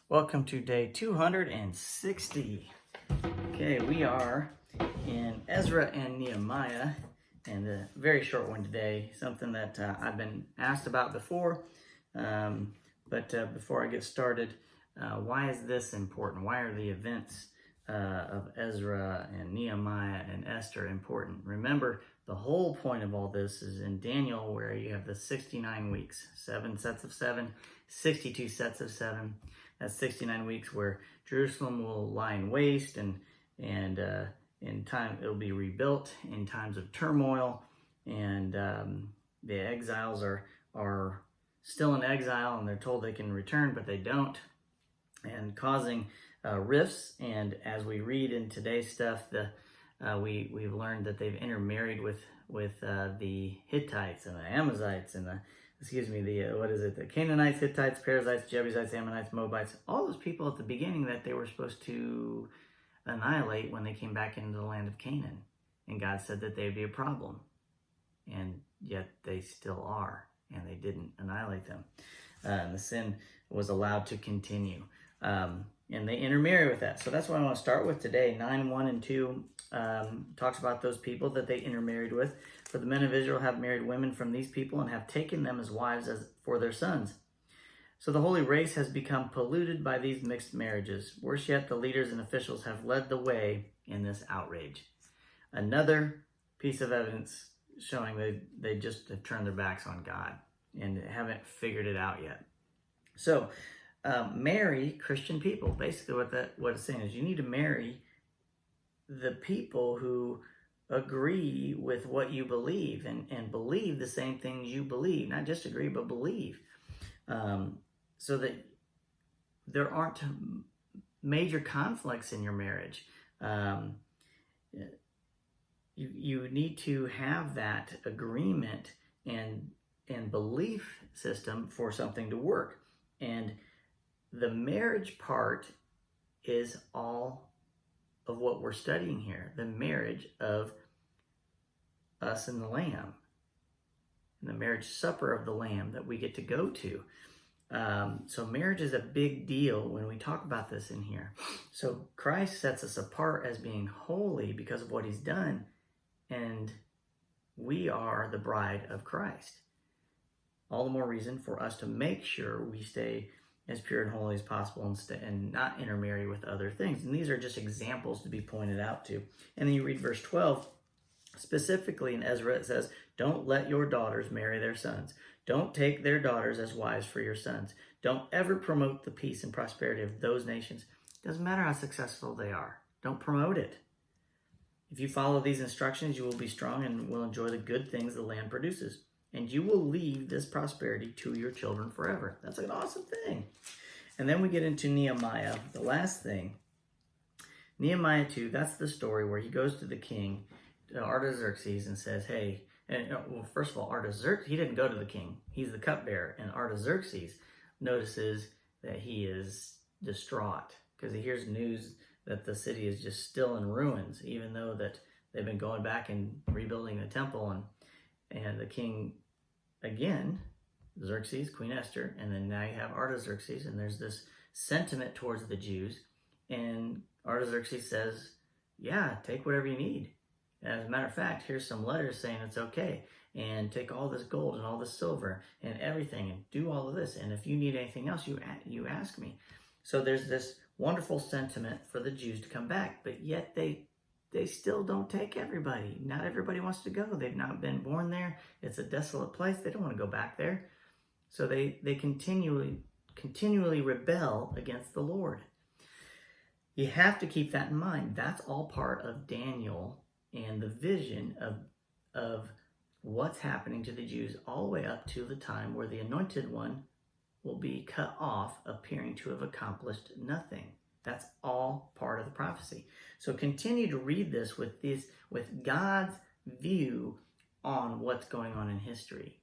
Welcome to day 260. Okay, we are in Ezra and Nehemiah, and a very short one today, something that I've been asked about before. But before I get started, why is this important? Why are the events of Ezra and Nehemiah and Esther important? Remember, the whole point of all this is in Daniel, where you have the 69 weeks, 7 sets of 7, 62 sets of 7. That's 69 weeks where Jerusalem will lie in waste, and in time it'll be rebuilt in times of turmoil, and the exiles are still in exile, and they're told they can return, but they don't, and causing rifts. And as we read in today's stuff, we've learned that they've intermarried with the Hittites and the Amalekites and the Canaanites, Hittites, Perizzites, Jebusites, Ammonites, Moabites, all those people at the beginning that they were supposed to annihilate when they came back into the land of Canaan. And God said that they'd be a problem. And yet they still are, and they didn't annihilate them. And the sin was allowed to continue. And they intermarry with that. So that's what I want to start with today. 9:1 and 2 talks about those people that they intermarried with. For the men of Israel have married women from these people and have taken them as wives for their sons. So the holy race has become polluted by these mixed marriages. Worse yet, the leaders and officials have led the way in this outrage. Another piece of evidence showing they just have turned their backs on God and haven't figured it out yet. So marry Christian people. Basically what it's saying is you need to marry the people who agree with what you believe and believe the same things you believe. Not just agree, but believe. So that there aren't major conflicts in your marriage. You need to have that agreement and belief system for something to work. And the marriage part is all of what we're studying here, the marriage of us and the Lamb, and the marriage supper of the Lamb that we get to go to. So marriage is a big deal when we talk about this in here. So Christ sets us apart as being holy because of what he's done, and we are the bride of Christ. All the more reason for us to make sure we stay as pure and holy as possible and not intermarry with other things. And these are just examples to be pointed out to. And then you read verse 12, specifically in Ezra, it says, don't let your daughters marry their sons. Don't take their daughters as wives for your sons. Don't ever promote the peace and prosperity of those nations. Doesn't matter how successful they are. Don't promote it. If you follow these instructions, you will be strong and will enjoy the good things the land produces. And you will leave this prosperity to your children forever. That's an awesome thing. And then we get into Nehemiah, the last thing. Nehemiah 2, that's the story where he goes to the king, to Artaxerxes, and says, hey, well, first of all, Artaxerxes, he didn't go to the king. He's the cupbearer. And Artaxerxes notices that he is distraught because he hears news that the city is just still in ruins, even though that they've been going back and rebuilding the temple. And the king, again, Xerxes, Queen Esther, and then now you have Artaxerxes, and there's this sentiment towards the Jews. And Artaxerxes says, yeah, take whatever you need. As a matter of fact, here's some letters saying it's okay. And take all this gold and all this silver and everything and do all of this. And if you need anything else, you ask me. So there's this wonderful sentiment for the Jews to come back, but yet they still don't take everybody. Not everybody wants to go. They've not been born there. It's a desolate place. They don't want to go back there. So they continually rebel against the Lord. You have to keep that in mind. That's all part of Daniel and the vision of what's happening to the Jews all the way up to the time where the anointed one will be cut off, appearing to have accomplished nothing. That's all part of the prophecy. So continue to read this with God's view on what's going on in history.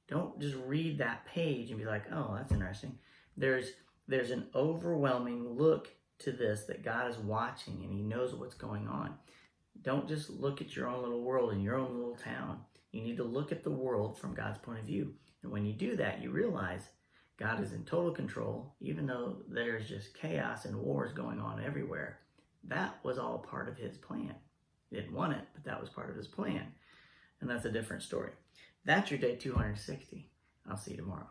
Don't just read that page and be like, oh, that's interesting. There's an overwhelming look to this that God is watching and he knows what's going on. Don't just look at your own little world in your own little town. You need to look at the world from God's point of view. And when you do that, you realize God is in total control, even though there's just chaos and wars going on everywhere. That was all part of his plan. He didn't want it, but that was part of his plan. And that's a different story. That's your day 260. I'll see you tomorrow.